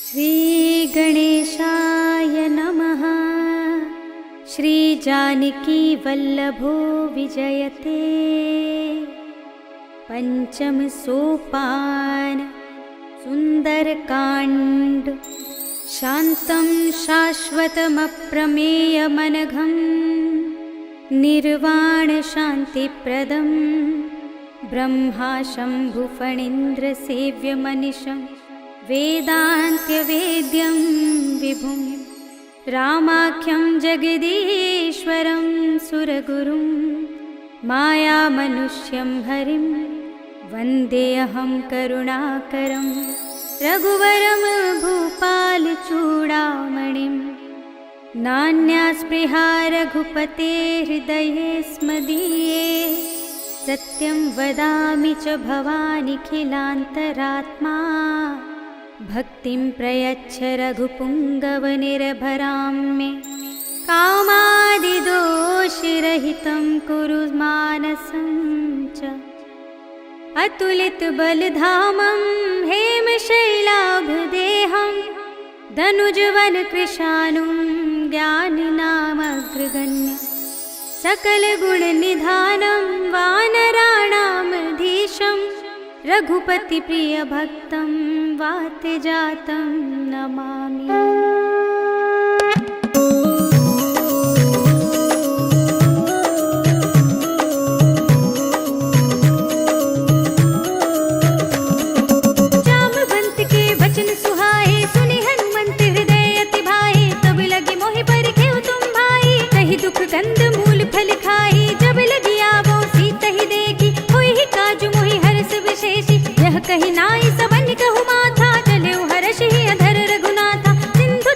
श्री गणेशाय नमः। श्री जानकी वल्लभो विजयते। पंचम सोपान सुंदरकांड। शांतं शाश्वतमप्रमेयमनघं निर्वाण शांतिप्रदं ब्रह्मा शंभुफणीन्द्र सेव्यमनिशं वेदान्त्यवेद्यं विभुं रामाख्यं जगदीश्वरं सुरगुरुं मायामनुष्यं हरिं वन्देऽहं करुणाकरं रघुवरं भूपालचूडामणिं। नान्यास्पृहा रघुपते हृदये स्मदीये सत्यं वदामि च भवानिखिलान्तरात्मा। भक्तिं प्रयच्छ रघुपुङ्गवनिर्भरां मे कामादिदोषरहितं कुरु मानसं च। अतुलितबलधामं हेमशैलाभदेहं धनुजवनकृशानुं ज्ञानिनामग्रगण्यं सकलगुणनिधानं वानराणामधीशं रघुपतिप्रियभक्तं वातजातं नमामि। जामवंत के वचन सुहाए सुनि हनुमंत हृदय अति भाए। तब लगी मोहि परिखेउ तुम भाई कहि दुख गंध मूल फल खाई। जब लगी आवो सीता ही देखी होई ही काजु मोहि हर्ष विशेषी। यह कहि नाई सबन कहु माथा चले हर्ष ही अधर रघुनाथा। सिंधु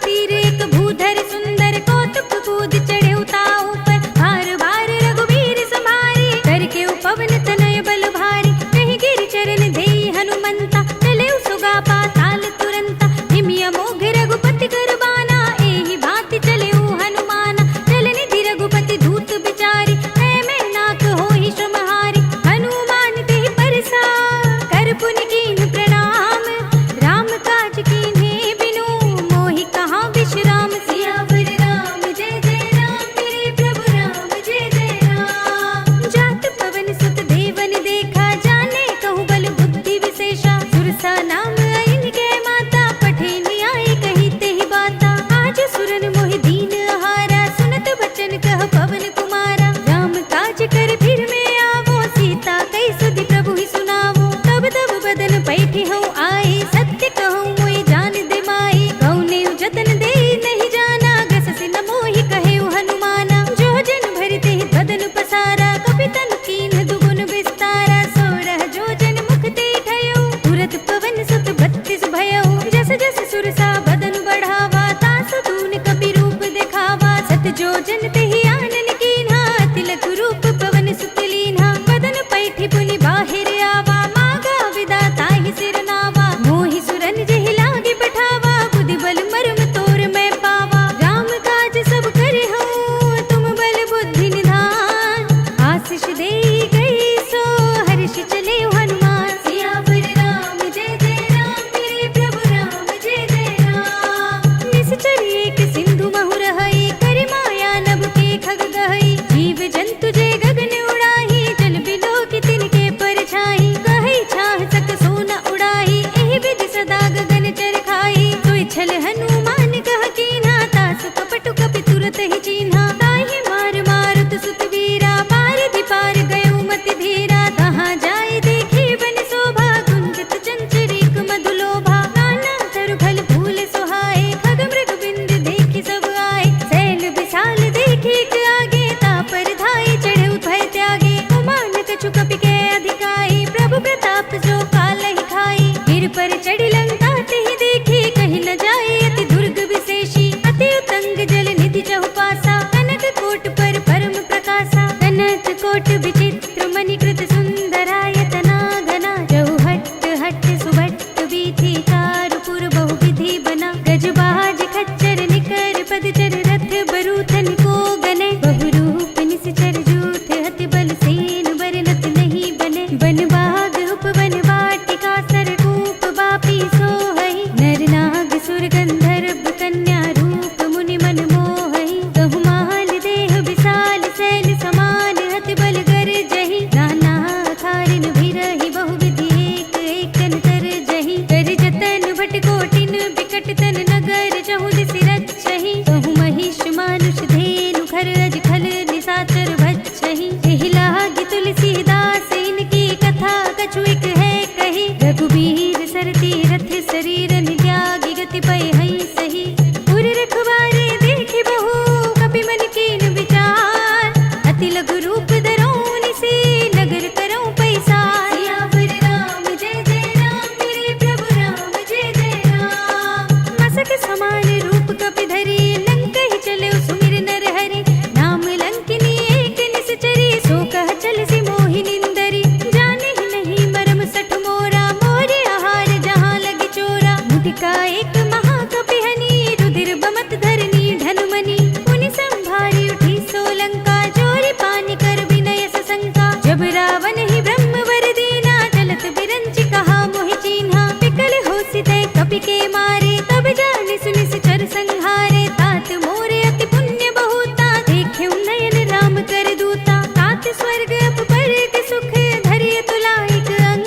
एक महाकपिहनी, रुधिर बमत धरनी ढनुमनी। पुनि संभारी उठी सोलंका, जोरी पानी कर विनय सशंका। जब रावण ही ब्रह्म वर दीना, चलत बिरंची कहा मोहि चीन्हा। विकल होसि तै कपि के मारे, तब जानि सुनि चर संहारे। तात मोरे अति पुण्य बहुता, देखेउ नयन राम कर दूता। तात स्वर्ग अपर के सुख, धरिय तुलाइक अंग।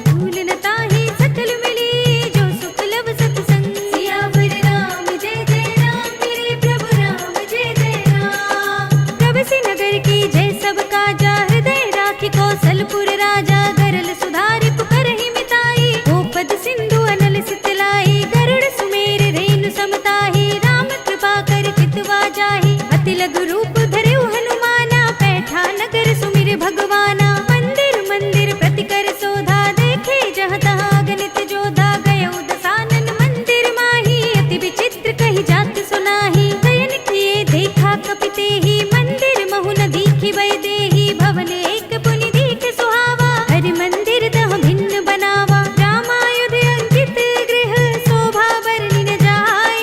भूल न ताहि सकल मिली, जो सुख लब सतसंग। सियावर राम जय जय राम, मेरे प्रभु राम जय जय राम। प्रभसि नगर की जय सब काजा, हृदय राखि कौशलपुर राजा। गरल सुधारि पुकारहि मिताई, गोपद सिंधु अनल सितलाई। गरुड़ सुमेर रेणु समताहि, राम कृपा कर चितवा जाहि। अति लघु रूप धरेउ हनुमाना, पैठा नगर सुमिर भगवाना। मंदिर मंदिर प्रति कर शोधा, देखे जहाँ तहाँ अगणित जोधा। गयउ दसानन मंदिर माही, अति विचित्र कहि जात सुनाही। शयन किए देखा कपि तेहि, मंदिर महु न दीखि बै देहि। भवन एक पुनि दीख सुहावा, हरि मंदिर तहाँ भिन्न बनावा। रामायुध अंकित गृह, शोभा वर्णि न जाय।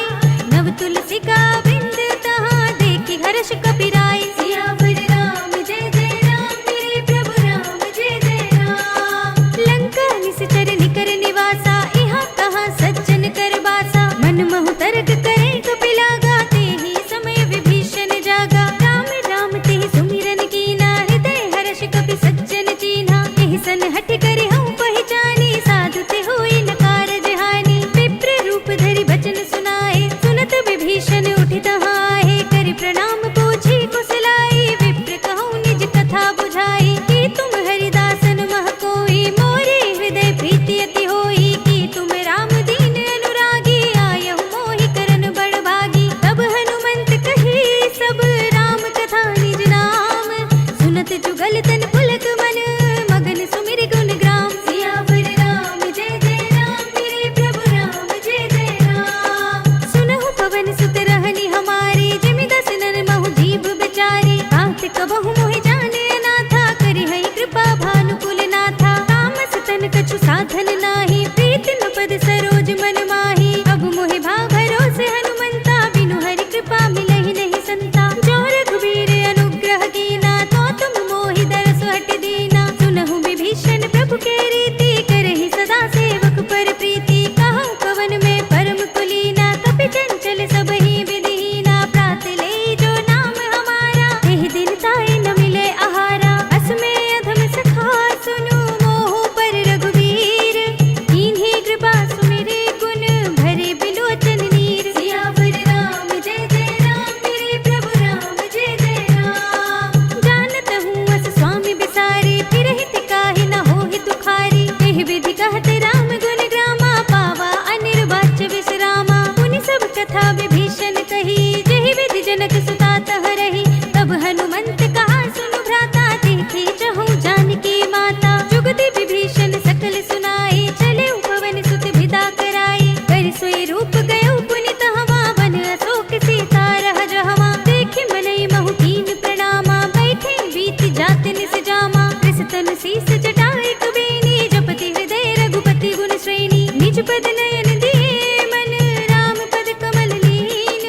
नव तुलसी का वृंद, तहाँ देखि हर्ष कपि राय। सियावर राम जय जय राम, मेरे प्रभु राम जय जय राम। लंका निश्चर निकर निवासा, इहाँ कहाँ सज्जन कर बासा। मन महु तर्क करे कपि लागा, तेहि समय विभीषण जागा। राम राम तेहि सुमिरन कीना, हृदय हर्ष कपि सज्जन चीन्हा। एहि सन हठि करि हऊँ पहिचानी, साधु ते होई न कारज हानि। विप्र रूप धरि बचन सुनाए, सुनत विभीषण उठि तहाँ आहे। करि प्रणाम पूछी कुशलाई, विप्र कहूँ निज कथा बुझाई। कि तुम हरिदासन मह कोई, मोरे हृदय प्रीति अति होई। कि तुम राम दीन अनुरागी, आयहु मोहि करन बड़ भागी। तब हनुमंत कही सब, राम कथा निज नाम। सुनत जुगल तन पुलक मन, मगन सुमिर गुण ग्राम। सियावर राम जय जय राम, मेरे प्रभु राम जय जय राम। सुनहु पवन सुत रहनि हमारे, जिमि दसनन महु जीव बिचारे। तात कबहु मोहि जाने अनाथा, करि हई कृपा भानुकुल नाथा। तामस तन कछु साधन नाही, प्रीति न पद सरोज मन माही। अब मोहि भाव भरोसे हनुमंता, बिनु हरि कृपा मिलहि नहीं संता। जो रघुबीर अनुग्रह कीना, तो तुम मोहि दरस हटि दीना। सुनहु विभीषण प्रभु के रीति, करहि सदा सेवक पर प्रीति। कहूँ कवन में परम कुलीना, कपि चंचल सबहि विधिहीना। प्रात ले जो नाम हमारा, एहि दिन ताहि न मिले आहारा। अस में अधम सखा सुनु, मोह पर रघुवीर। कीन्ही कृपा सुमिरे गुण, भरे बिलोचन नीर। सियावर राम जय जय राम, मेरे प्रभु राम जय जय राम। जानत हूँ अस स्वामी बिसारी, फिरहि तिकाहि न होहि दुखारी। एहि विधि कहते राम गुण ग्रामा, पावा अनिर्वाच्य विश्रामा। पुनि सब कथा विभीषण कही, जेहि विधि जनक सुता तह रही। तब हनुमंत कहा सुनु भ्राता, देखे चहु जानकी माता। जुगति विभीषण सकल सुनाई, चले पवन सुत विदा कराई। कर सोई रूप गयो पुनि तहवा, वन अशोक सीता रह जहवा। देखि मनई महु कीन प्रणामा, बैठे बीति जात निस जामा। कृषतन शीस जटाई कुबेनी, जपति हृदय रघुपति गुण श्रेणी। निज पद नयन दिए मन, राम पद कमल लीन।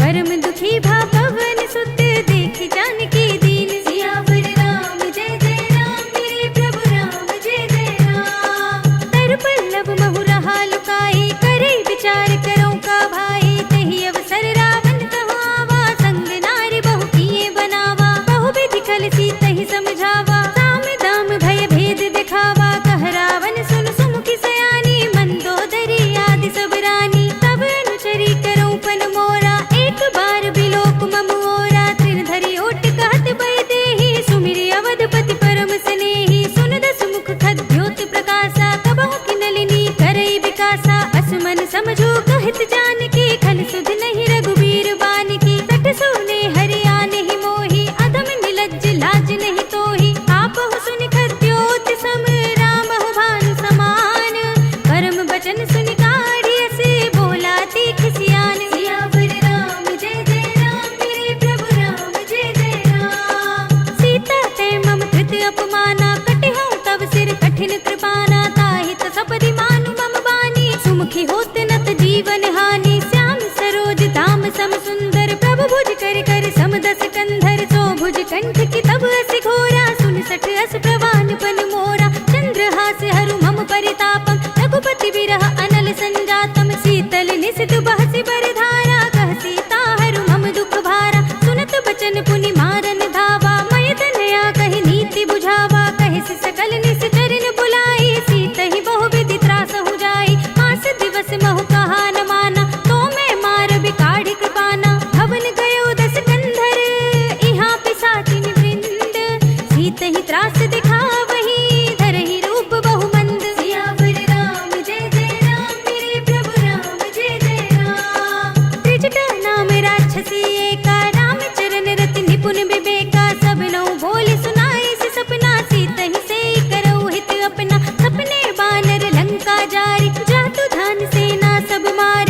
परम दुखी भा पवन सुत, देखि जानकी दीन। सियावर राम जय जय राम, मेरे प्रभु राम जय जय राम। तर पल्लव महु रहा लुकाई, करे विचार करो का भाई। तहि अवसर रावण तहाँ आवा, संग नारी बहु किए बनावा। बहु विधि कल सीतहि समझावा, साम दाम भय भेद दिखावा। कह रावण सुन सुमुखी सयानी, मंदोदरी आदि सब रानी। तब अनुचरी करो पन मोरा, एक बार बिलोक मम ओरा। तृण धरि ओट कहत बै देहि, सुमिरि अवधपति परम स्नेही। सुन दस मुख खद्योत प्रकाशा, कबहु किनलिनी करई विकासा। असमन समझो कहत जानकी, खल सुध नहीं रघुबीर बानकी। सठ सोने हरि आनेहि मोहि, अधम निलज्ज लाज नहीं तोहि। आपहु सुनि खद्योत सम, रामहु भानु समान। परम बचन सुनि काढ़ियसि, बोला तीख सियान। सियावर राम जय जय राम, मेरे प्रभु राम जय जय राम। सीता ते मम कृत अपमाना, कटिहउँ तव सिर कठिन कृपाना। ताहि त सपदि मानु मम बानी, सुमुखी होत न जीवन हानि श्याम सरोज धाम सम सुंदर प्रभु भुज कर कर समदस कंधर सो भुज कंठ की तब अस घोरा सुन सठ अस प्रवान पन मोरा चंद्रहास हरु मम परितापम रघुपति विरह अनल संजातम शीतल निशित बहसि बरधारा कह सीता हरु मम दुख भारा सुनत बचन पुनि मारन धावा मय तनया कहि नीति बुझावा कहि सि सकल निस चरण बुलाई सीत ही बहु विधि त्रास हो जाई मास दिवस महु कहा न माना तो मैं मार बिकाढ़ कृपाना भवन गयो दस कंधर इहाँ पिसाचिन वृंद सीत ही त्रास दिखावही धरहि रूप बहु मंद सियावर राम जय जय राम मेरे प्रभु राम जय जय राम त्रिजटा नाम राक्षसी एका राम चरण रति निपुण विवेका सब नौ बोल सुनाए से सपना सीत ही से करऊ हित अपना सपने बानर लंका जारी जातु धान सेना सब मार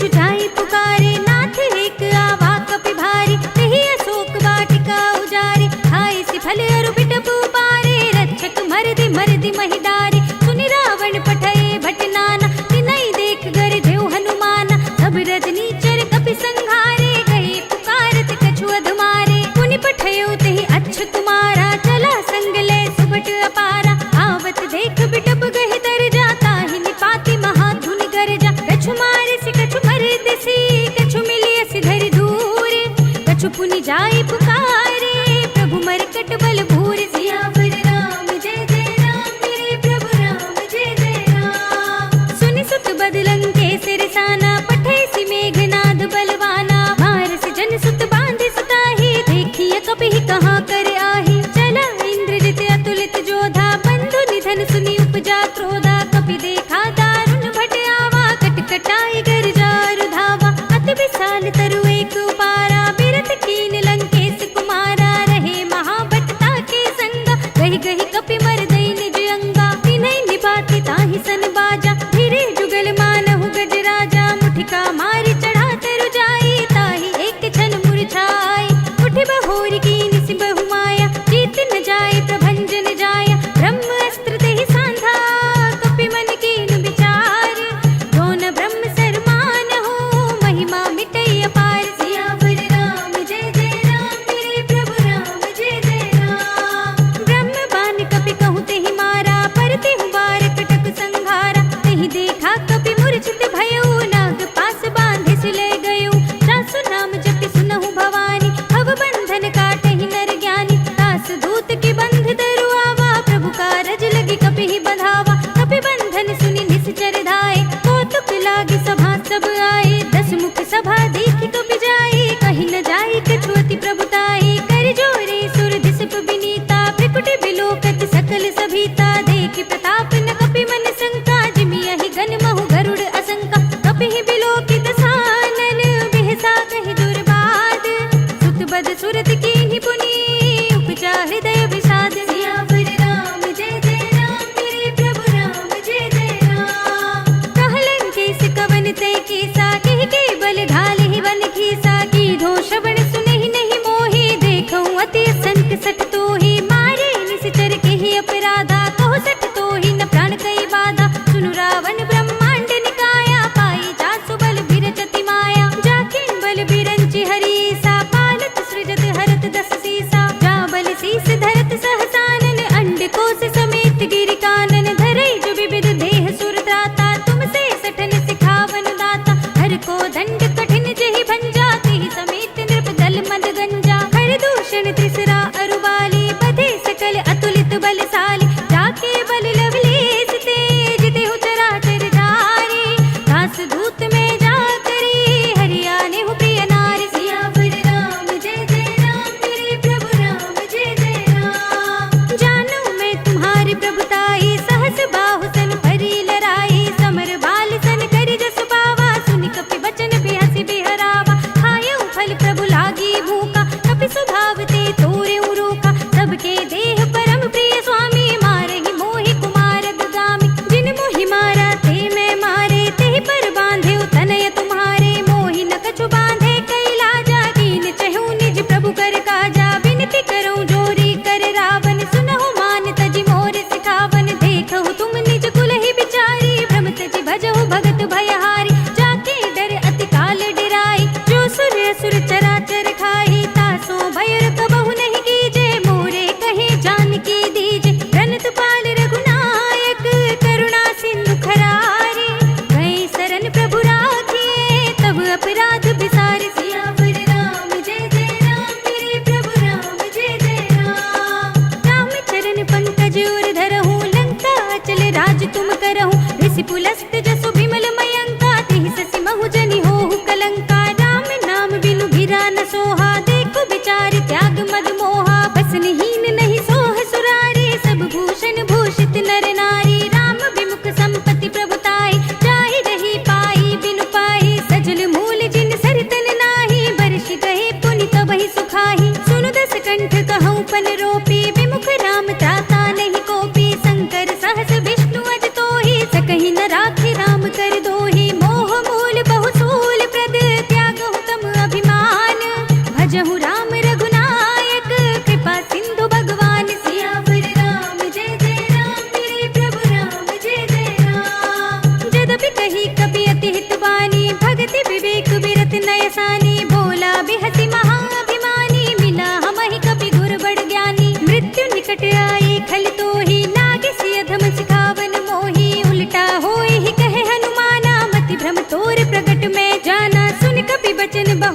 कछु जाई पुकारे, नाथ एक आवा कपि भारी, तेहि अशोक वाटिका उजारी, खाए सि फल अरु बिटप उपारे, रक्षक मरदि मरदि महिदारी, सुनि रावण पठए भट नाना, तिनहि देख गरजेउ हनुमाना, सब रजनीचर कपि संघारे, कहे पुकारत कछु अधमारे, पुनि पठयो तेहि अच्छ कुमारा, चला संग ले सुबट अपारा, आवत देख बिटप गहि तर जाता, ही निपाति महाधुनि गरजा, कछु मारे सि कछु मरदि सी, कछु मिलिय सि धरि दूर, कछु पुनि जाई पुकारे, प्रभु मरकट बल भूरि, सियावर राम जय जय राम, मेरे प्रभु राम जय जय राम। सुनि सुत बदलंग के सिरसाना, पठै सि मेघनाद बलवाना, मारस जन सुत बांधि सुताही, देखिए कपिहि कहाँ कर आही, चला इंद्रजित अतुलित जोधा, बंधु निधन सुनि उपजा क्रोधा, कपि देखा दारुण भट आवा, कटकटाई गरजारु धावा, अति विशाल तरु एक उपारा, बिरथ कीन लंकेश कुमारा, रहे महाभटता के संगा, गहि गहि कपि मरदई निज अंगा, तिन्हि निपाति ताहि सन बाजा, धीरे जुगल मानहु गजराजा, मुठिका मारि चढ़ा तरु जाई, ताहि एक क्षण मुरझाई, उठि बहोरी कीनि सि बहु माया, जीत न जाय प्रभंजन जाया, ब्रह्म अस्त्र तेहि सांधा, कपि मन कीन विचार, दोन ब्रह्म सरमान हो, महिमा मिटई अपार, सियावर राम जय जय राम, मेरे प्रभु राम जय जय राम। ब्रह्म बान कपि कहूँ तेहि मारा, पर तेहु बार कटक संघारा, तेहि देखा कपि मूर्छित भयउ, नाग पास बांधि सि लय गयउ, सासु नाम जपि सुनहु भवानी, भव बंधन काटहि नर ज्ञानी, दास दूत की बंध धरु आवा, प्रभु कारज लगी कपिहि बंधावा, कपि बंधन सुनि निश्चर धाये, कौतुक लागी सभा सब आए, दस मुख सभा देखि कपि जाए, कहि न जाए कछु अति प्रभुताई, कर जोरे सुर दिसप विनीता, भ्रिकुटि बिलोकत सकल सभीता, देखि प्रताप न कपि मन शंका, जिमियहि गन महु गरुड़ असंका, कपिहि बिलोकि दसानन, बिहसा कहि दुर्बाद, सुत बद सुरत कीन्हि पुनि, उपजा हृदय विषाद, सियावर राम जय जय राम, मेरे प्रभु राम जय जय राम। कहलन केस कवन तै केसा, कहि के बल ढालहि वन खीसा, कीधो श्रवण सुनहि नहीं मोहि, देखऊँ अति संत सठ तोहि, मारे निश्चर केहि अपराधा, कहो सठ तोहि न प्राण कई बाधा, सुनु रावण ब्रह्मांड निकाया, पाई जासु बल बिरचति माया, जाकिन बल बिरंचि हरीसा, पालत सृजत हरत दस सीसा, जा बल शीस धरत सहसानन, अंड कोश समेत गिरि कानन, धरई जो विविध देह सुर त्राता, तुम से सठन सिखावन दाता, हर को दंड कठिन जहि भंजा, तेहि समेत नृप दल मद गंजा, हर दूषण त्रिसरा अरुवाली, बधे सकल अतुलित बलशाली, जाके बल लवलेस तेज, तेहु चराचर जारी, दास दूत में जा करी, हरियाने हु प्रिय नारी, सियावर राम जय जय राम, मेरे प्रभु राम जय जय राम। जानू मैं तुम्हारी प्रभुताई, सहस बाहु सन परी लराई, समर बाल सन करि जसु पावा, सुनि कपि बचन बिहसि बिहरावा, खायउ फल प्रभु लागी भूखा, कपि स्वभाव ते तोरेउ रूखा, सबके देह परम प्रिय स्वामी, मारहि मोहि कुमार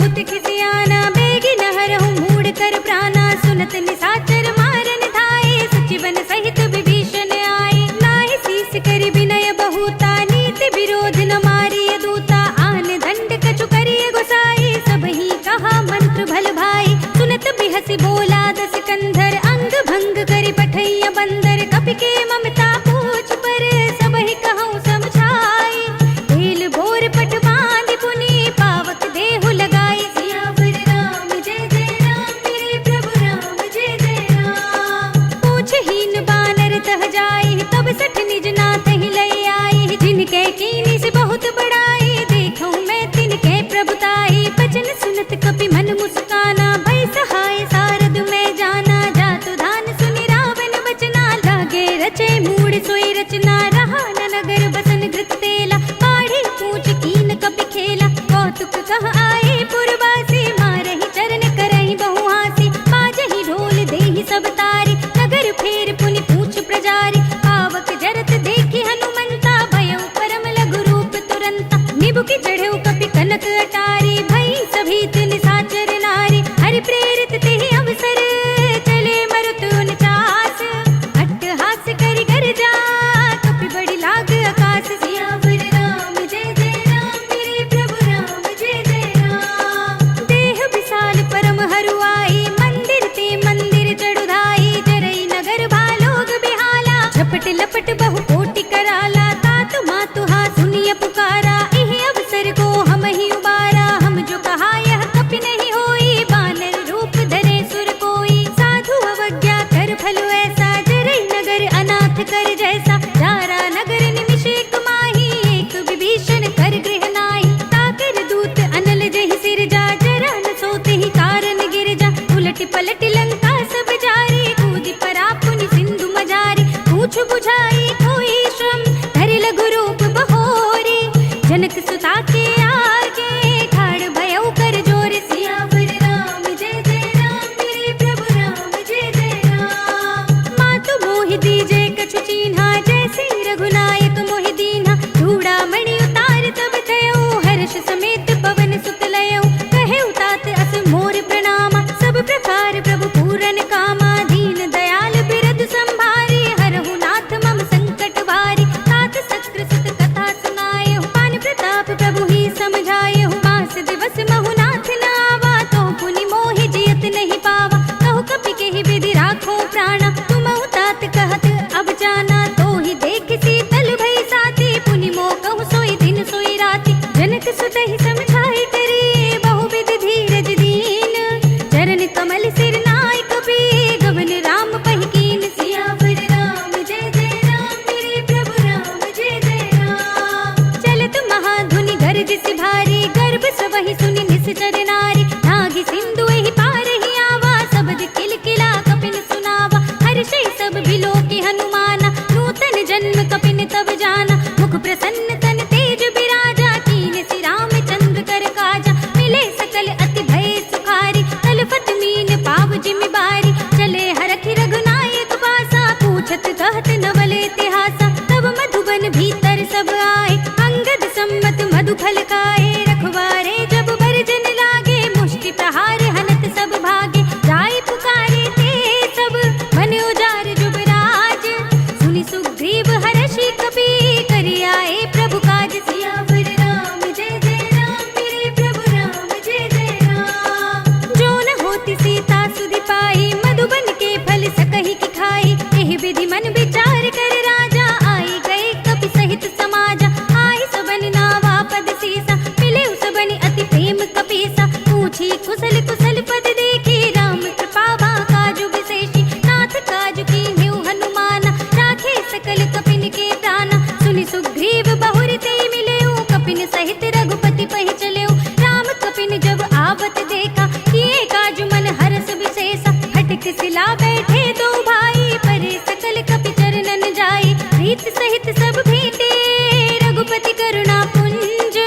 बहुत खिसियाना, बेगी नहरहु मूड कर प्राणा, सुनत निशाचर मारन धाये, सचिवन सहित विभीषण आए, नाहि शीस करि विनय बहुता, नीति विरोध न मारिय दूता, आन दंड कछु करिय गोसाई, सबहि कहा मंत्र भल भाई, सुनत बिहसि बोला दस कंधर, अंग भंग करि पठैया बंदर, कपि के ममता पूछ पर, सबहि कहूँ समझाई, ढील भोर पट बांधि पुनि, पावक देहु लगाई, सियावर राम जय जय राम, मेरे प्रभु राम जय जय राम। पूछहीन बानर तह जाई, तब सठ निज नाथ ही लय आई, जिनके कीनी से बहुत बड़ाई, देखूं मैं तिनके प्रभुताई, बचन सुनत कपि मन मुस्काना, भय सहाय सारद में जाना, जातु धान सुनि रावण बचना, लागे रचे मूड सोई रचना, रहा न नगर बसन घृत तेला, पाढ़ी पूछ कीन कपि खेला, कौतुक कह आए पुरवासी, मारहि चरण करहि बहु हासी, बाजहि ढोल देहि सब तारी, नगर फेर पुनि पूछ प्रजारी, पावक जरत देखि हनुमंता, भयउ परम लघु रूप तुरंता, निबुकि चढ़ेउ कपि कनक अटारी, भई सभीत निशाचर नारी, हरि प्रेरित तेहि अवसर, चले मरुत उनचास, अट्टहास करि गर्जा, कपि बड़ी लाग आकाश, सियावर राम जय जय राम, मेरे प्रभु राम जय जय राम। देह विशाल परम हरुआई, मंदिर ते मंदिर चढ़ुधाई, जरई नगर भालोग बिहाला, झपट लपट बहु कोटि कराला, तात मातु हा सुनिय पुकारा, इहि अवसर को हम ही उबारा, हम जो कहा यह कपि नहीं होई, बानर रूप धरे सुर कोई, साधु अवज्ञा कर फल ऐसा, जरई नगर अनाथ कर जैसा, जारा नगर निमिष एक माही, एक विभीषण कर गृह नाहि, ताकर दूत अनल जहि सिर जा, जरा न सोते ही कारण गिर जा, उलट पलट लंका सब जारी, कूदि परा पुनि सिंधु मजारी, पूछ बुझाई कोई श्रम, धरि लघु रूप बहोरी, जनक सुता के आगे, ठाड़ भयउ कर जोर, सियावर राम जय जय राम, मेरे प्रभु राम जय जय राम। मातु मोहि दीजे कछु चीन्हा, जैसे रघुनायक मोहि दीन्हा, चूड़ामणि उतार तब थयउ, हर्ष समेत पवन सुत लयउ, कहेउ तात अस मोर प्रणामा, सब प्रकार प्रभु पूरन कामा, दीन दयाल बिरधु संभारी, हरहु नाथ मम संकट भारी, तात सत्र सुत कथा सुनाएहु, पान प्रताप प्रभु ही समझाएहु, मास दिवस महु नाथ न आवा, तो पुनि मोहि जियत नहीं पावा, कहु कपि केहि विधि राखो प्राणा, तुमहु तात कहत अब जाना, तो ही देख शीतल भई साथी, पुनि मो कहु सोई दिन सोई राति, जनक सुत ही समझाई करी, बहु विधि धीरज दीन, चरण कमल सिर नाय कपि, गवन राम पहि कीन, सियावर राम जय जय राम, मेरे प्रभु राम जय जय राम। चलत महाधुनि गरजसि भारी, गर्भ सबहि सुनि निश्चर नारी, नागी सिंधु एहि पार ही आवा, सबद किलकिला कपिन सुनावा, हर्षै सब बिलोकि हनुमाना, नूतन जन्म कपिन तब जाना, मुख प्रसन्न तन तेज बिराजा, कीन सि रामचंद्र कर काजा, मिले सकल अति भय सुखारी, तलफत मीन पाव जिमि बारी, चले हरखि रघुनायक पासा, पूछत कहत नवल इतिहासा, तब मधुबन भीतर सब आए, अंगद सम्मत मधु फल खाए, रखवारे जब बरजन लागे, मुष्टि प्रहार हनत सब भागे, जाय पुकारे ते सब, मन उजार जुबराज, सुनि सुग्रीव हर्षि कपि, करि आए प्रभु काज, सियावर राम जय जय राम, मेरे प्रभु राम जय जय राम। जो न होती सीता सुधि पाई, मधुबन के फल सकहि की खाई, एहि विधि मन विचार कर राजा, आई गए कपि सहित समाजा, आई सबन नावा पद सीसा, मिले सबनि अति प्रेम कपीसा, पूछी कुशल कुशल पद देखी, राम कृपा बा काजु विशेषी, नाथ काजु कीन्हु हनुमाना, राखे सकल कपिन के प्राणा, सुनि सुग्रीव बहुर ते मिलेउ, कपिन सहित रघुपति पहि चलेउ, राम कपिन जब आवत देखा, किए काजु मन हरस विशेषा, हटक सिला बैठे दो भाई, परे सकल कपि चरणन जाई, प्रीत सहित सब भेंटे, रघुपति करुणा पुंज,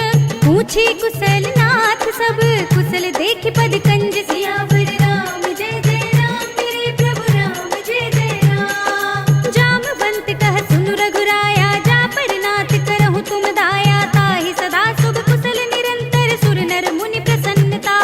पूछी कुशल नाथ सब, कुशल देखि पद कंज, सियावर राम जय जय राम, मेरे प्रभु राम जय जय राम। जामवंत कह सुनु रघुराया, जा पर नाथ करहु तुम दाया, ताहि सदा शुभ कुशल निरंतर, सुर नर मुनि प्रसन्नता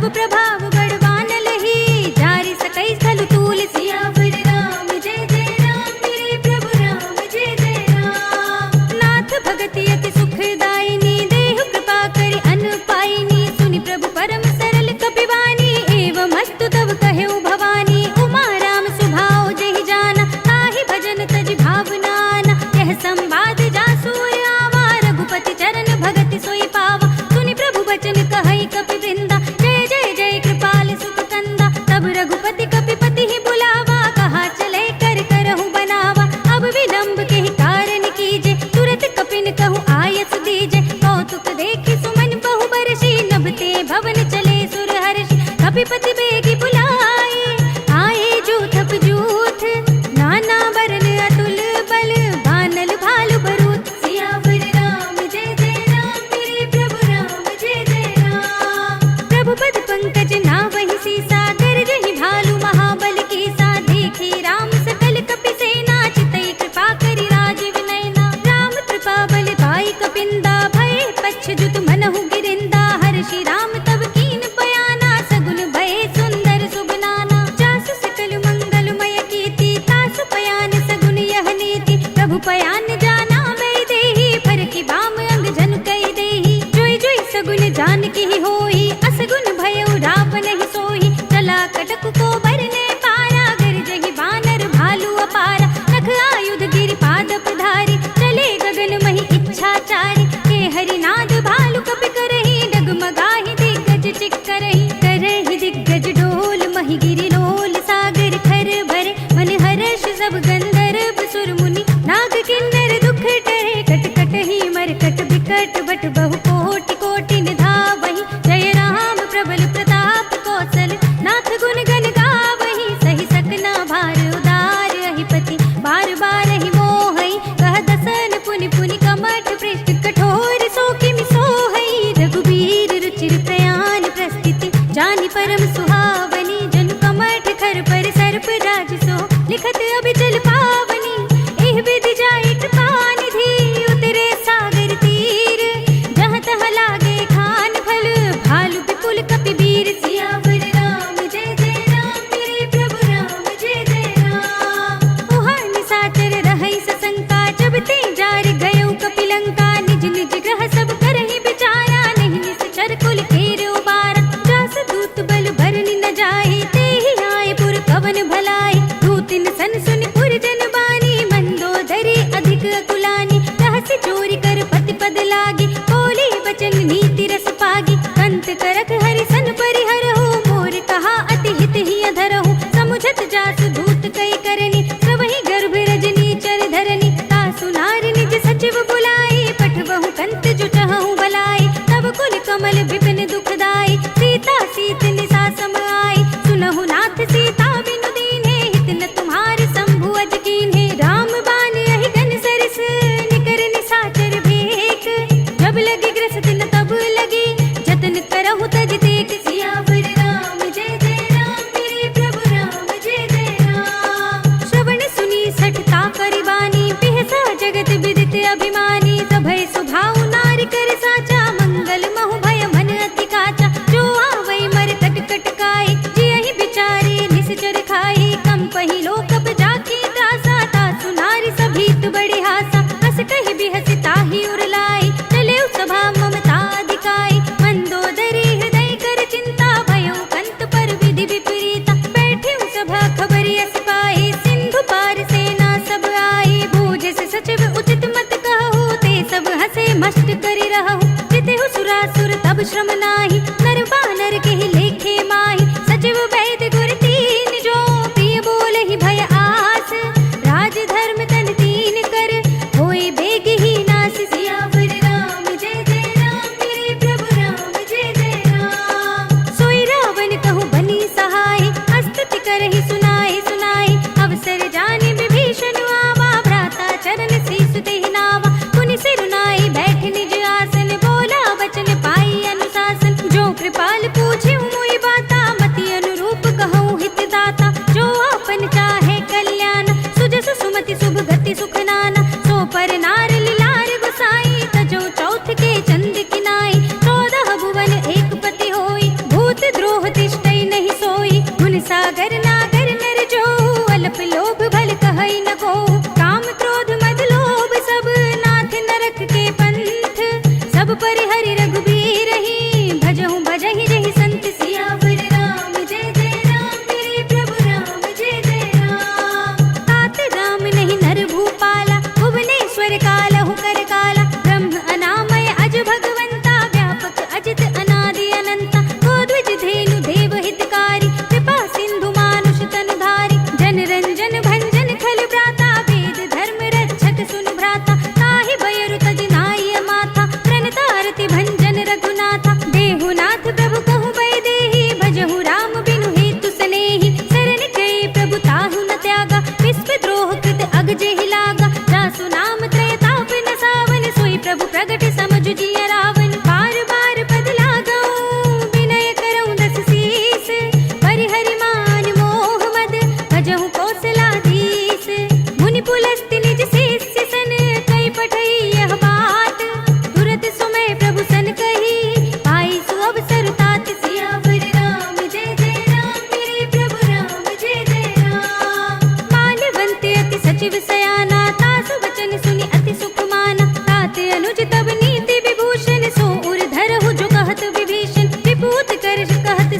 तब प्रभाव बड़वान लही जारी सकई स्थल तूल सियावर राम जय जय राम मेरे प्रभु राम जय जय राम। नाथ भगति अति सुखदायिनी देहु कृपा करि अन पाइनी सुनि प्रभु परम सरल कपिवानी एवं अस्तु तब कहु भवानी उमा राम सुभाव जहि जाना ताहि भजन तज भावनाना यह संवाद जासूर आवा रघुपति चरण भगति सोई पावा सुनि प्रभु वचन कहई कपि वृंदा जय जय जय कृपाल सुख कंदा तब रघुपति कपिपति ही बुलावा कहा चले कर करहु बनावा अब विलंब के ही कारण कीजे तुरत कपिन कहु आयस दीजे कौतुक देखि सुमन बहु बरसी नभते भवन चले सुर हर्षि कपिपति बेगी बुलाए आए जूथप जूथ नाना बरन अतुल बल बानल भालु भरूत सियावर राम जय जय राम मेरे प्रभु राम जय जय राम। प्रभु पद पंकज नावहि सीसा गरजहि भालु महाबल की सा देखी राम सकल कपि सेना चितई कृपा करि राजीव नयना राम कृपा बल पाई कपिंदा भय पच्छ जुत मनहु गिरिंदा हर्षि राम तब कीन पयाना सगुन भय सुंदर सुबनाना जासु सकल मंगलमय कीर्ति तासु पयान सगुन यह नीति प्रभु पयान जाना मैं देही फर की बाम अंग जन कई देही जोई जोई सगुन जान की ही होई असगुन भयउ राप नहीं सोही चला कटक को बरने पारा गरजहि बानर भालु अपारा नख आयुध गिरि पाद पधारी चले गगन मही इच्छाचारी के हरिनाद भालु कपि करहि डगमगाहि दिग्गज चिक्करहि करहि दिग्गज डोल मही गिरि लोल सागर खर भरे मन हर्ष सब गंधर्व सुर मुनि नाग किन्नर दुख टरे कट कट ही मरकट बिकट बट बहु कोटि कोटि निधावहि जय राम प्रबल प्रताप कौशल नाथ गुण गण गावहि सही सकना भार उदार अहिपति बार बार ही मोहई कह दसन पुनि पुनि कमठ पृष्ठ कठोर सो किमि सोहई रघुबीर रुचिर प्रयाण प्रस्थिति जानि परम सुहावनी जनु कमठ खर पर सर्प राज सो लिखत अभिचल पावनी एह विधि जाई कृपा निधि उतरे सागर तीर जहाँ तहाँ लागे खान फल भालु विपुल कपि वीर सियावर राम जय जय राम मेरे प्रभु राम जय जय राम। उहाँ निशाचर रहै सशंका जब ते जार गयो कपिलंका निज निज ग्रह सब करहि विचारा नहीं निश्चर कुल केर उबारा जास दूत बल भरनि न जाहि तेहि आए पुर कवन भलाई दूतिन सन सुनि पुर जन बानी मंदोदरी अधिक अकुलानी रहस्य चोरी कर पति पद लागी बोली वचन नीति रस पागी कंत करक हरि सन परिहरहु मोर कहा अति हित ही अधरहु समुझत जासु दूत कई करनी सबहि गर्भ रजनी चर धरनी तासु नारी निज सचिव बुलाई पठबहु कंत जो चहु भलाई तब कुल कमल विपिन दुखदाई सीता सीत निसा सम आई सुनहु नाथ सीता बिनु दीन्हे हित न तुम्हार शंभु अज कीन्हे राम बान अहि घन सरस निकर निसाचर भेक जब लगी ग्रस्त न तब लगी जतन करहु तज देख सियावर राम जय जय राम मेरे प्रभु राम जय जय राम। श्रवण सुनी सठता करिबानी बिहसा जगत विदित अभिमानी सभय सुभाव नारी कर साचा मंगल महु भय मन अति काचा जो आवै मर कट कटकाई जियहि बिचारी निश्चर खाई कम पही लोकप जाकी त्रासा तासु नारी सभीत बड़ी हासा हस कहि बिहसि ताहि उरलाई चले सभा ममता अधिकाई मंदोदरी हृदय कर चिंता भयो कंत पर विधि विपरीता बैठे सभा खबरि अस पाई सिंधु पार सेना सब आई बूझ से सचिव उचित मत कहु ते सब हसे मस्त करि रहु जितेहु सुरासुर तब श्रम नाही नर बानर के ही लेखे माही सचिव वैद गुर तीन जो प्रिय बोलहि भय आस राज धर्म तन तीन कर होय बेग ही नास सियावर राम जय जय राम मेरे प्रभु राम जय जय राम। सोई रावण कहु बनी सहाय अस्तुति करहि सुनाई सुनाई अवसर जानि विभीषण आवा भ्राता चरण शीस देहि नावा पुनि सिर नाई बैठ निज आसन बोला वचन पाई अनुशासन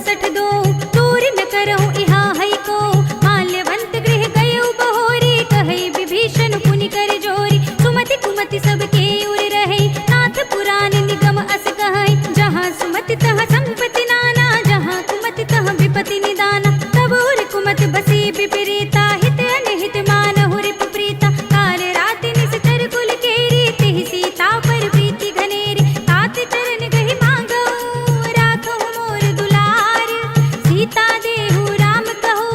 सठ दो दूर न करहु इहा है को माल्यवंत गृह गयो बहोरी कहे विभीषण पुनि कर जोरी सुमति कुमति सबके उर रहे नाथ पुराण निगम अस कहे जहाँ सुमति तहाँ संपत्ति नाना जहाँ कुमति तहाँ विपत्ति निदाना तब उर कुमति बसी विपरीता हित अनहित मानहु रिप प्रीता काल राति निस्तर कुल केरी तिहि सीता पर प्रीति घनेरी तात चरण गहि मांगो राखो मोर दुलार सीता देहु राम कहो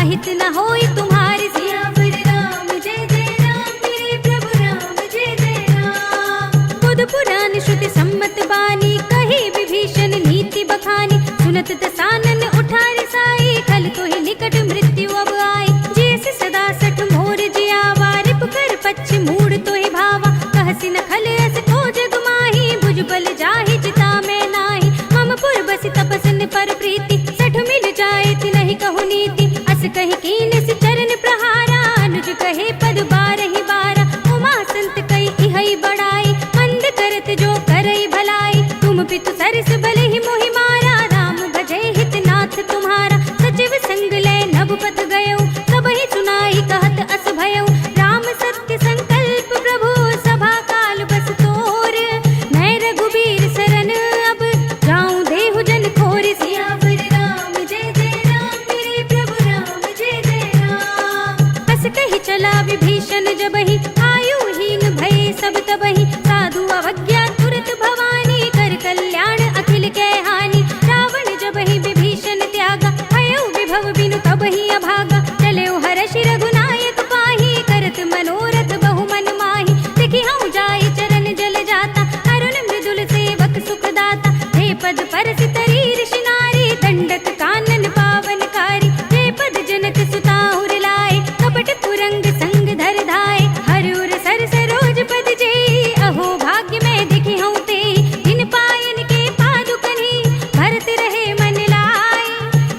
अहित न होई तुम्हारी सियावर राम जय जय राम मेरे प्रभु राम जय जय राम बुध पुराण श्रुति सम्मत बानी कही विभीषण नीति बखानी सुनत दसानन उठारी साई कल तो ही निकट मृत्यु अब आई जैसे सदा सठ मोर जियावा रिप कर पच्छ मूड तो ही भावा कहसी न खल अस को जग माही भुज बल जाहि चिता में नाही मम पुर बसि तपसन पर प्रीति सठ मिल जाए ति नहीं कहु नीति अस कहि कीन से चरण प्रहारा अनुज कहे पद बारहि बारा उमा संत कई इहै बड़ाई मंद करत जो करई भलाई तुम पितु सरस भले ही मोहि मारा राम भजै हित नाथ तुम्हारा सचिव संग ले नभ पथ गयो सब ही सुनाई कहत अस भयो राम सत्य संकल्प प्रभु सभा काल बस तोर मैं रघुबीर शरण अब जाऊं देहु जन खोर सियावर राम जय जय राम मेरे प्रभु राम जय जय राम अस कही चला विभीषण जबहि आयुहीन भय सब तबहि साधु अवज्ञा तुरत भवानी कर कल्याण अखिल के हानि रावण जबहि विभीषण त्यागा भयो विभव बिनु तबहि अभागा चले हर्षि रघुनायक पाही करत मनोरथ बहु मन माही देखि हूँ जाई चरण जल जाता अरुण मृदुल सेवक सुख दाता हे पद पर सितरी ऋषि नारी दंडक कानन पावनकारी हे पद जनक सुता उर लाए कपट कुरंग संग धर धाय हर उर सर सरोज पद जे अहो भाग्य में देखी हूँ ते इन पायन के पादुकनी भरत रहे मन लाए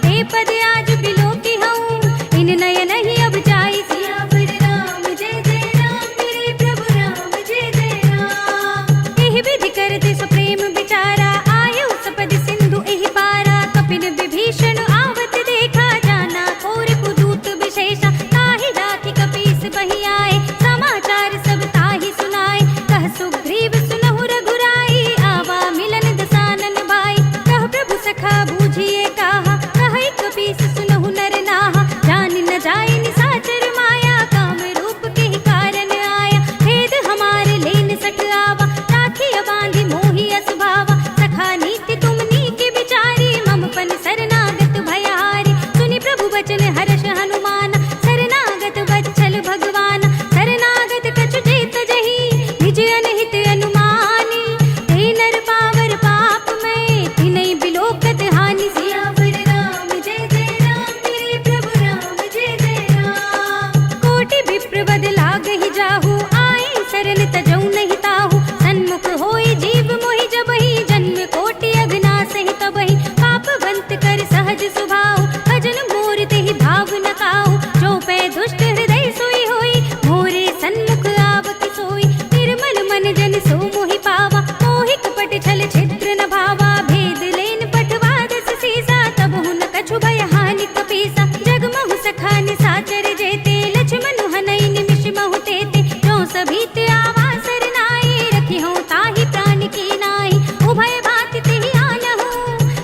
हे पद आज बिलो की हूँ इन नयन ही अब जाई सियावर राम जय जय राम मेरे प्रभु राम जय जय राम एहि विधि करते सुप्रेम विचारा आयु सपद सिंधु एहि पारा कपिन विभीषण आवत देखा जाना और पुदूत विशेषा ताहि राति कपीस बहि आए समाचार सब ताहि सुनाए कह सुग्रीव सुनहु रघुराई आवा मिलन दसानन भाई कह प्रभु सखा बूझिए कहा कहि कपीस सुनहु नर नाहा जान न जाए निसाचर माया काम रूप के ही कारण आया भेद हमारे लेन सठ आवा राखिया बांधि मोहि असभावा सखा नीति तुम नीके विचारी मम पन शरणागत भयहारी सुनि प्रभु वचन हर्ष हनुमान शरणागत वत्सल भगवान शरणागत कछु जेत जही निज अनहित अनुमानी ते नर पावर पाप में तिनै बिलोकत हानि सियावर राम जय जय राम मेरे प्रभु राम जय जय राम कोटि विप्र बद लागहि जाहु आए शरण तजौ नहीं ताहु सन्मुख होई जीव मोहि जबहि जन्म कोटि अगना सहि तबहि पापवंत कर सहज सुभाव भजन मोर तेहि भाव न काहु जो पै दुष्ट हृदय सोई होई मोरे सन्मुख आवति सोई निर्मल मन जन सो मोहि पावा मोहि कपट छल छिद्र न भावा भेद लेन पठवा दस सीसा तब हुन कछु भय हानि कपीसा जगमहु सखा निसाचर जेते लक्ष्मण हनई निमिष महु तेते जो सभीत आवा सरनाई रखी हूँ ताहि प्राण की नाई उभय भांति तिहि आनहु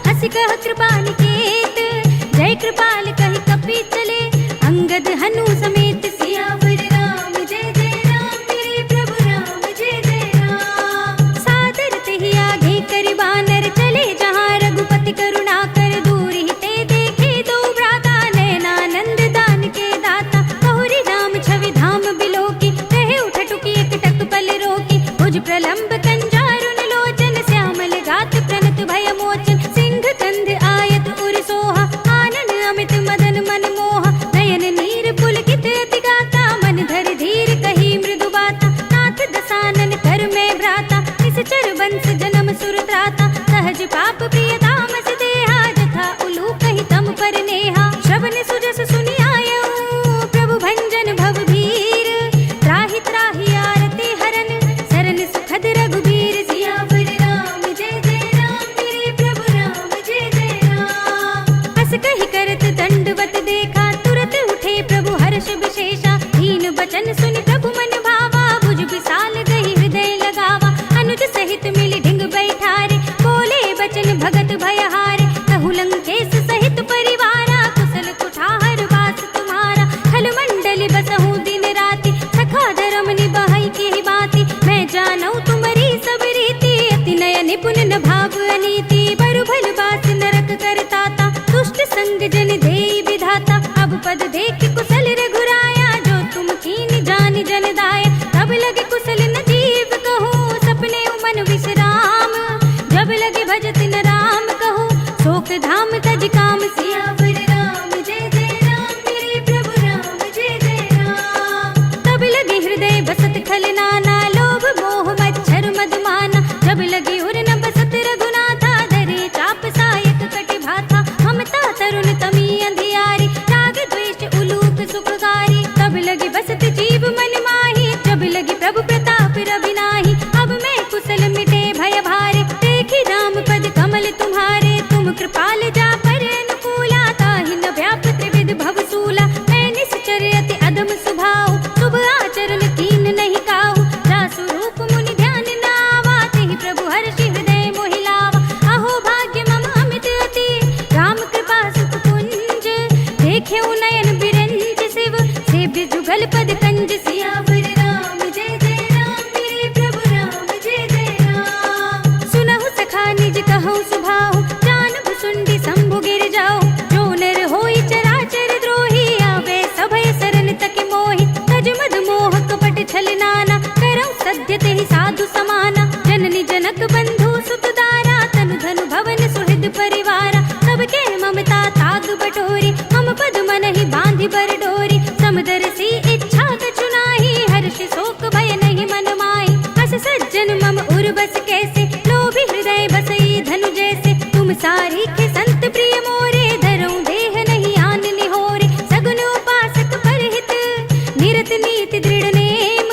हंसि कह कृपा निकेत जय कृपाल कहि कपि चले अंगद हनु समेत सियावर राम जय जय राम मेरे प्रभु राम जय जय राम सादर तेहि आगे करि बानर चले जहाँ रघुपति करुणा कर दूर ही ते देखे दो भ्राता नयनानंद दान के दाता बहुरी राम छवि धाम बिलो की रहे उठ टुकी एक टक पल रोकी भुज प्रलंब कंजारुन लोचन श्यामल गात प्रणत भय मोचन सिंह कंध आयत उर सोहा आनन अमित मदन मन मोहा नयन नीर पुलकित भगत भय हारे, कहु लंकेश सहित परिवारा, कुशल कुठार वास तुम्हारा। खल मंडली बसहु दिन राति, सखा धर्म निभाई की बाती। मैं जानऊ तुम्हारी सब रीति, अति नय निपुण न भाव अनीति। बरु भल बास नरक करताता, दुष्ट संग जन देई विधाता। अब पद देख कुशल रघुराया, जो तुम कीन जान जन दाया। तब लगे कुशल न जीव कहूँ, सपने मन विश्राम। जब लगे भजत न राम कहूँ, शोक धाम तज काम। सियावर राम जय जय राम, मेरे प्रभु राम जय जय राम। तब लगे हृदय बसत खल नाना, लोभ मोह मच्छर मदमाना। जब लगे उर न बसत रघुनाथा, धरे चाप सायक कटि भाथा। ममता तरुण तमी अंधियारी, राग द्वेष उलूक सुखकारी। तब लगे बसत जीव मन माही, जब लगे प्रभु प्रताप रवि नाही। अब मैं कुशल मिटे भय भारे, देखी राम पद कमल तुम्हारे। तुम कृपाल जा पर अनुकूला, ताहि न व्याप त्रिविध भवसूला। मैं निश्चर अति अधम स्वभाव, शुभ आचरण कीन नहीं काहू। जासु रूप मुनि ध्यान न आवा, तेहि प्रभु हर्षि हृदय मोहि लावा। अहो भाग्य मम अमित अति, राम कृपा सुख कुंज। देखेउ नयन बिरंज शिव, सेव्य जुगल पद कंज। सियावर राम जय जय राम, मेरे प्रभु राम जय जय राम। सुनहु सखा निज कहूँ सुभाहु, जानहु सुंडी शंभु गिर जाओ। जो नर होई चराचर द्रोही, आवे सभय सरन तक मोहि। तज मद मोह कपट छल नाना, करऊ सद्य तेहि साधु समाना। जननी जनक बंधु सुत दारा, तनु धनु भवन सुहृद परिवारा। सबके ममता ताग बटोरी, मम पद मन ही बांधि बर डोरी। समदर्शी इच्छा कछु नाही, हर्ष शोक भय नहीं मन माही। अस सज्जन मम उर बस कैसे, लोभी हृदय बसई धनु जैसे। तुम सारी के संत प्रिय मोरे, धरऊं देह नहीं आन निहोरे। सगुन उपासक परहित, निरत नीति दृढ़ नेम।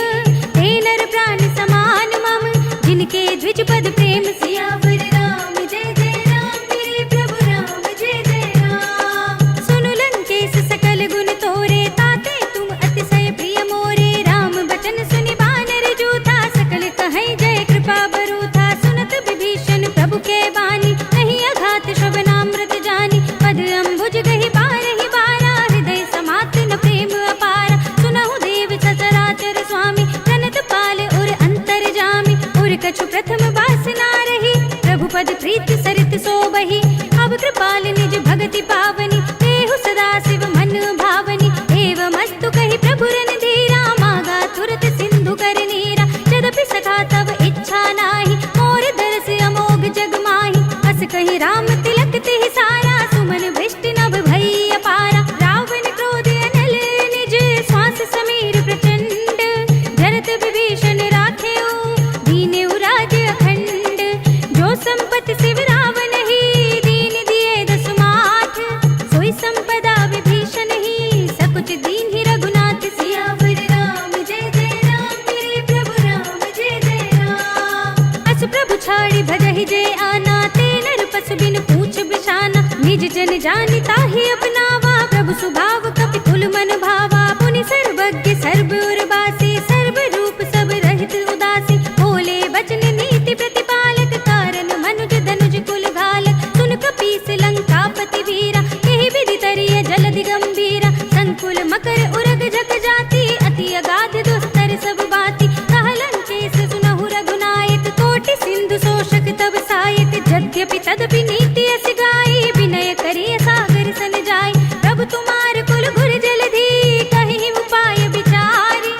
ते नर प्राण समान मम, जिनके द्विज पद प्रेम। सियावर राम जय जय राम, मेरे प्रभु राम जय जय राम। सुनु लंकेश सकल गुण तोरे, ताते तुम अतिशय प्रिय मोरे। राम बचन सुनि बानर जूथा, सकल कहै जय कृपा बरूथा। सुनत विभीषण प्रभु के बानी, नहीं अघात श्रवणामृत जानी। पद अम्बुज गहि बारहि बारा, हृदय समात न प्रेम अपारा। सुनहु देव सचराचर स्वामी, जनत पाल उर अंतर जामी। उर कछु प्रथम वासना रही, प्रभु पद प्रीत सरित सोबहि। अब कृपाल निज भगति पावनी, देहु सदा शिव मन भावनी। एवमस्तु कहि प्रभु रणधीरा, मागा तुरत सिंधु कर नीरा। यद्यपि सखा तब इच्छा नाही, मोर दरस अमोघ जग माही। अस कहि राम तिलक तिहि सारा, सुमन भ्रष्ट नभ भई अपारा। रावण क्रोध अनल निज, श्वास समीर प्रचंड। जरत विभीषण राखेउ, दीनेउ राज अखंड। जो संपत्ति शिव रावण ही, दीन दिए दसु माठ। सोई संपदा विभीषण ही, सकुच दीन ही रघुनाथ। सियावर राम जय जय राम, मेरे प्रभु राम जय जय राम। अस प्रभु छाड़ी भजहि जय आना, ते नर पशु बिन पूछ बिछाना। निज जन जानि ताहि अपनावा, प्रभु सुभाव कपि कुल मन भावा। पुनि सर्वज्ञ सर्व उर्वासी, सर्व रूप सब रहित उदासी। बोले बचन नीति प्रतिपालक, कारण मनुज धनुज कुल घालक। सुन कपीस लंकापति वीरा, एहि विधि तरिय जलधि गंभीरा। संकुल मकर उरग जग जाति, अति अगाध दुस्तर सब बाती। कह लंकेश सुनहु रघुनायक, कोटि सिंधु शोषक तब सायक। यद्यपि तदपि नीति अस गाई, विनय करिय सागर सन जाई। प्रभु तुम्हार कुल गुर जलधि, कहि उपाय विचारी।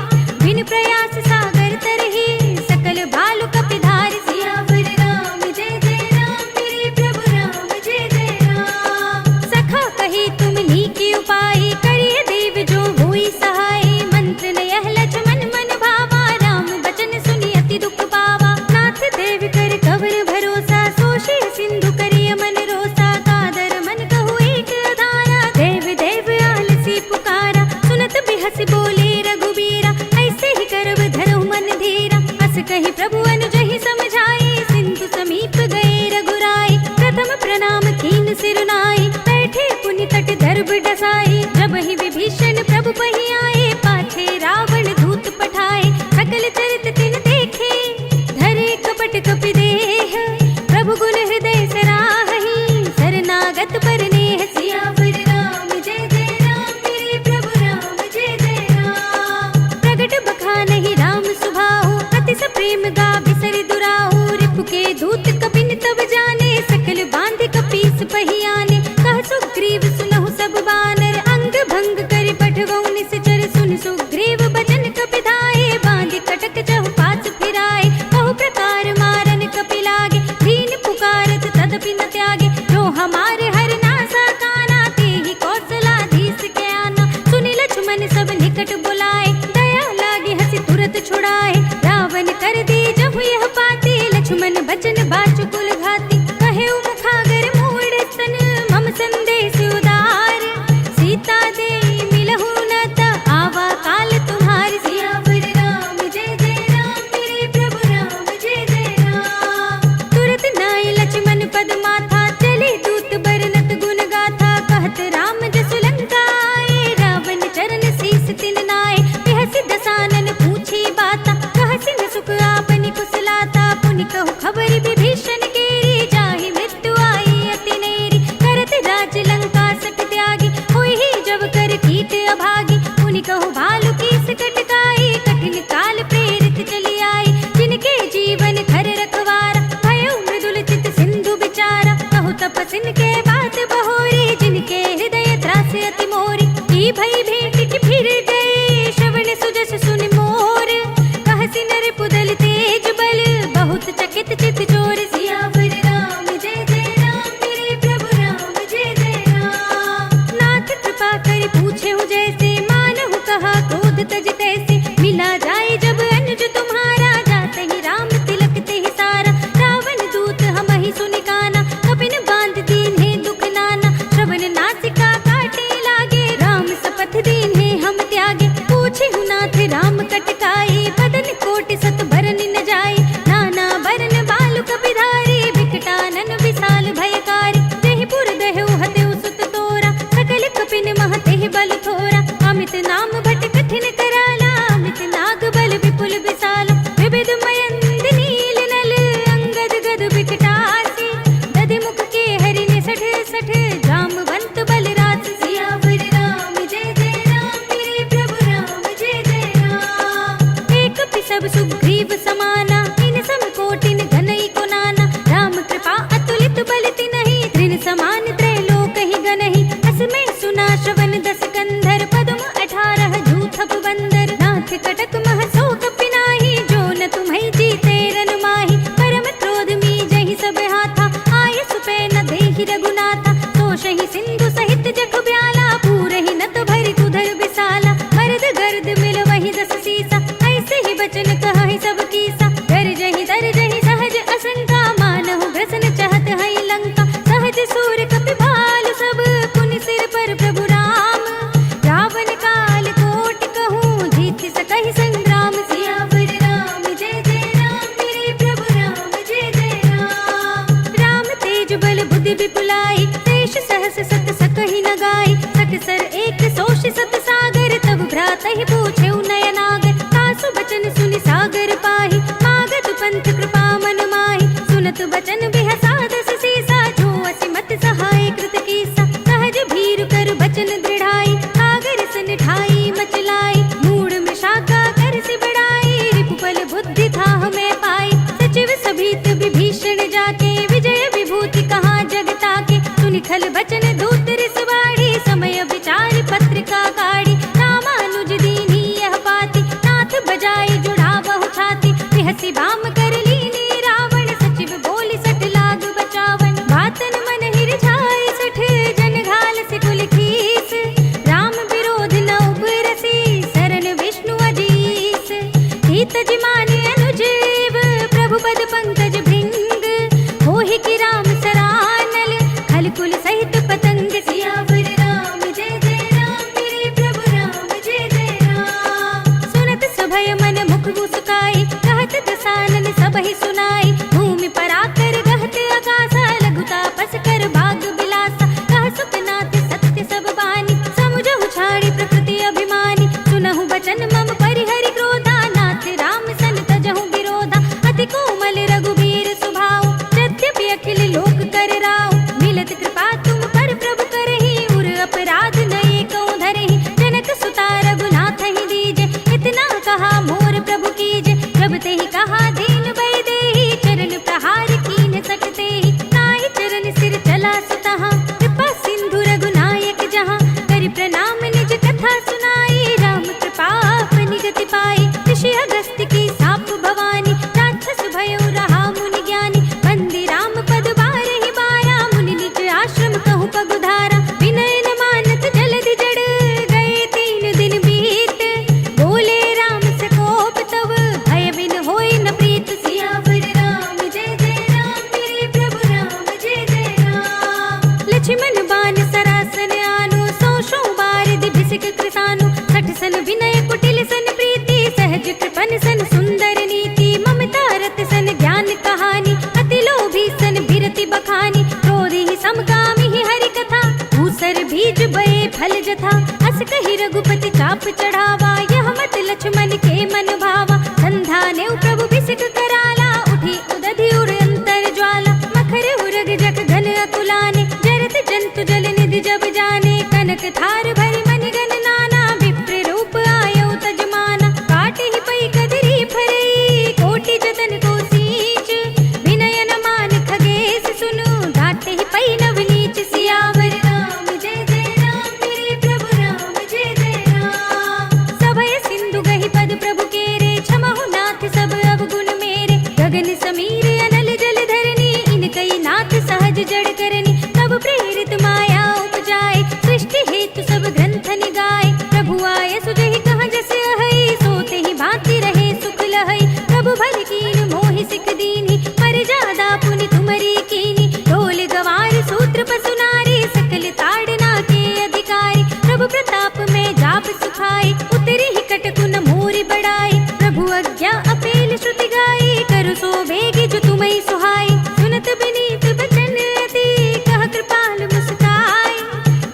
बिन प्रयास सागर तरहि, सकल भालु कपिधारी। सियावर राम जय जय राम, मेरे प्रभु राम जय जय राम। सखा कही तुम नीकी उपाय, करिय देव जो हुई सहाय। मंत्र न यह लक्ष्मण मन भावा, राम बचन सुनि अति दुख पावा। नाथ देव कर कवर भरोसा, सोषे सिंधु करिय मन रोसा। कादर मन तात पर नेह। सियावर राम जय जय राम, मेरे प्रभु राम जय जय राम। प्रगट बखानहि राम सुभाहु, अति स प्रेम गा बिसरि दुराहु। रिपु के दूत कपिन तब जाने, सकल बांधि कपीस पहियाने। कह सुग्रीव सुनहु सब बानर, अंग भंग करि पठवहु निश्चर। सुन सुग्रीव बचन कपि धाये, बांधि कटक चहुपाच फिराए। बहु प्रकार मारन कपि लागे, दीन पुकारत तदपि न त्यागे। जो हमारे हर नासा काना, तेहि कौशलाधीश के आना। सुनि लक्ष्मण सब निकट बुलाए, दया लागे हंसी तुरत छुड़ाए। रावण कर दी जहु यह पाती, लक्ष्मण बचन बाचुकुल घाती। कहे मुखागर मूढ़ स्तन, मम संदेश उदार। सीता दे मिलहु न त, आवा काल तुम्हारी। सियावर राम जय जय राम, मेरे प्रभु राम जय जय राम। तुरत नाय लक्ष्मण पद माथा, चले दूत बरनत गुण गाथा। कहत राम जसु लंका आए, रावण चरण शीस तिन नाय। बिहसि दसानन पूछी बाता, कहसि न सुख आपनि कुशलाता। पुनि कहु खबर विभीषण केरी, जाहि मृत्यु आई अति नेरी। करत राज लंका सठ त्यागी, होई ही जब कर कीट अभागी। पुनि कहु भालु कीस कटकाई, कठिन काल प्रेरित चली आई। जिनके जीवन खर रखवारा, भयो मृदुल चित सिंधु बिचारा। कहु तपसिन के बात बहोरी, जिनके हृदय त्रास अति मोरी। की भई भेंट की फिर गए, श्रवण सुजस सुन मोर। कहसि नर पुदल तेज बल, बहुत चकित चित चोर। सियावर राम जय जय राम, मेरे प्रभु राम जय जय राम। नाथ कृपा कर पूछे हूँ जैसे, मानहु कहा क्रोध तज तैसे। मिला जाए जब अनुज तुम्हारा, जाते ही राम तिलक ते ही सारा। रावण दूत हम ही सुनि काना, कपिन बांध दीन है दुख नाना। श्रवण नासिका काटे लागे, राम सपथ दीन है हम त्यागे। पूछे हूँ नाथ राम कटकाई, बदन कोटि सत भरन न जाए। नाना बरन बालु कपिधारी, विकटानन विशाल भयकारी। देहि पुर देहु हतेउ सुत तोरा, सकल कपिन मह तेहि बल थोरा। अमित नाम भट कठिन कराला, अमित नाग बल विपुल विशाला। विविध मयंद नील नल, अंगद गद विकटासी। दधि मुख के हरि ने सठ सठ, जामवंत बलराज। सियावर राम जय जय राम, मेरे प्रभु राम जय जय राम। एक पि सब सुग्रीव समाना, इन सम कोटिन घनई को नाना। राम कृपा अतुलित बल तिनहि, तृण समान त्रैलोक ही गनहि। असमय सुना श्रवण दस कंधर, पद्म 18 जूथप बंदर। नाथ कटक मह सो कपि नाहि, जो न तुम्है जीते रन माहि। परम क्रोध मी जहि सब हाथा, आय सुपै न देहि रघुनाथा। तोषहि सिंधु सहित जग ब्याला, पूरहि न तो भरि कुधर बिसाला। मर्द गर्द मिल वही दस सीसा, ऐसे ही बचन कहहि सब कीसा। गरजहि दरजहि सहज असंका, मानहु ग्रसन चहत है लंका। सहज सूर कपि भालु सब, पुनि सिर पर प्रभु राम। रावण काल कोटि कहूँ, जीत सकहि संग्राम। सियावर राम जय जय राम, मेरे प्रभु राम जय जय राम। राम तेज बल बुद्धि विपुलाई, शेष सहस सत सकहि न गाई। सकसर एक सोष सत सागर, तब भ्रातहि पूछे नयनागर। तासु बचन सुनि सागर पाहि, मागत पंथ कृपा मन माहि। सुनत बचन बिहसा दस सीसा, जो असिमत सहाय कृत कीसा। सहज भीरु कर बचन दृढ़ाई, सागर सन ठाई मचलाई। मूढ़ में शाखा कर से बढ़ाई, रिपुबल बुद्धि था हमें पाई। सचिव सभीत विभीषण जाके, विजय विभूति कहाँ जगता के। सुनि खल बचन दूत रिसवाड़ी, समय विचार पत्रिका काढ़ी। रामानुज दीनी यह पाती, नाथ बजाई जुड़ा बहु छाती। बिहसी बाम कर लीनी रावण, सचिव बोली सठ लाग बचावन। बातन मन हिर छाए सठ, जन घाल से कुल खीस। राम विरोध न उपरसी, शरण विष्णु अजीस। हित जिमाने अनुजीव, प्रभु पद पंकज भृंग। होहि की राम सरानल, खल कुल सहित पतंग जथा। अस कही रघुपति चाप चढ़ावा, यह मत लक्ष्मण के मन भावा। संधा ने प्रभु बिसिक कराला, उठी उदधि उर अंतर ज्वाला। मखर उरग जग घन अतुलाने, जरत जंतु जल निधि जब जाने। कनक थार भरि मन गण नाना, विप्र रूप आयो तजमाना। काटे ही पई कदरी फरई, कोटि जतन को सींच। विनय न मान खगेश सुनु, घाटे ही पई नवनीच। सियावर राम जय जय राम, मेरे प्रभु राम जय जय राम। सभय सिंधु गहि पद प्रभु केरे, क्षमहु नाथ सब अवगुण मेरे। गगन समीर अनल जल धरनी, इनकई नाथ सहज जड़ करनी। तब प्रेरित माया उपजाए, सृष्टि हेतु सब ग्रंथ निगाए। प्रभु आय सुजहि कहाँ जस अहै, सोते ही भांति रहे सुख लहै। प्रभु भल कीन मोहि सिख दीन्हि, पर जादा पुनि तुमरी कीन्हि। ढोल गवार सूत्र पसु नारी, सकल ताड़ना के अधिकारी। प्रभु प्रताप में जाप सुखाए, उतरी ही कटकुन मोरि बढ़ाए। प्रभु आज्ञा अपेल श्रुति गाई, करु सो भेगी जो तुम्हें सुहाई। सुनत बिनीत बचन अति, कह कृपाल मुस्काई।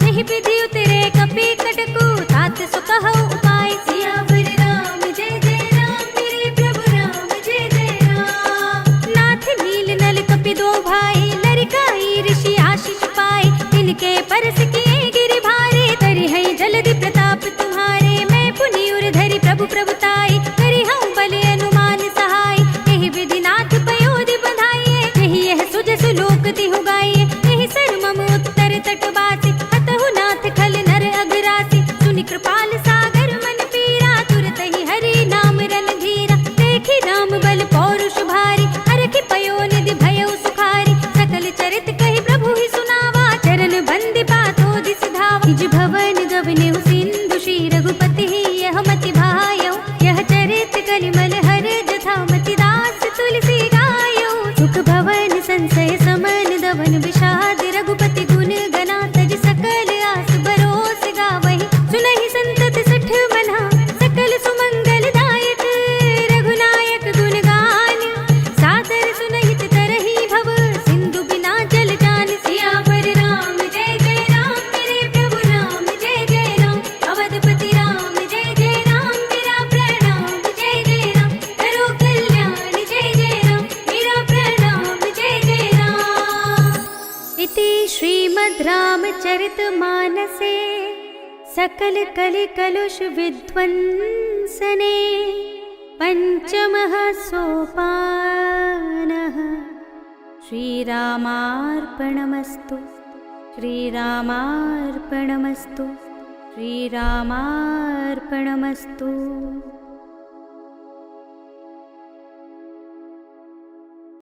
नहीं विधि उतरे कपि कटकु, तात सो कहो उपाय। सियावर राम जय जय राम, मेरे प्रभु राम जय जय राम। नाथ नील नल कपि दो भाई, लरिकाई ऋषि आशीष पाए। तिनके परस किए गिरि भारे, करि है जलधि प्रताप तुम्हारे। मैं पुनि उर धरि प्रभु प्रभुताई, करि हूँ बल अनुमान सहाय। यही विधि नाथ पयोधि बधाइए, यही यह सुजसु लोक तिहु गाइए। यही सर मम उत्तर तटवासी, हतहु नाथ खल नर अघरासी। सुनि कृपाल सागर मन पीरा, तुरत ही हरि नाम रणधीरा। देखि राम बल पौरुष भारी, हरखि पयोनिधि भयउ सुखारी। सकल चरित कहि प्रभु ही सुनावा, चरण बंदि पाथो दिस धावा। निज भवन गवनेउ सिंधु, श्री रघुपति ही यह मति भायौ। यह चरित कलिमल हर जथा, मति दास तुलसी गायौ। सुख भवन संशय समन दवन, विषाद रघुपति गुण गना। तज सकल आस बरोस गावहि, सुनहि संतत सठ मना। सकल सुमंगल दायक, रघुनायक गुण गान। सादर सुनहित तरहि भव, सिंधु बिना जल जान। सियावर राम जय जय राम, मेरे प्रभु राम जय जय राम। अवधपति राम जय जय राम, मेरा प्रणाम जय जय राम। करो कल्याण जय जय राम, मेरा प्रणाम जय जय राम। इति श्रीमद् रामचरितमानसे सकल कलि कलुष विध्वंसने पंचमः सोपानः। श्रीरामार्पणमस्तु, श्रीरामार्पणमस्तु, श्रीरामार्पणमस्तु।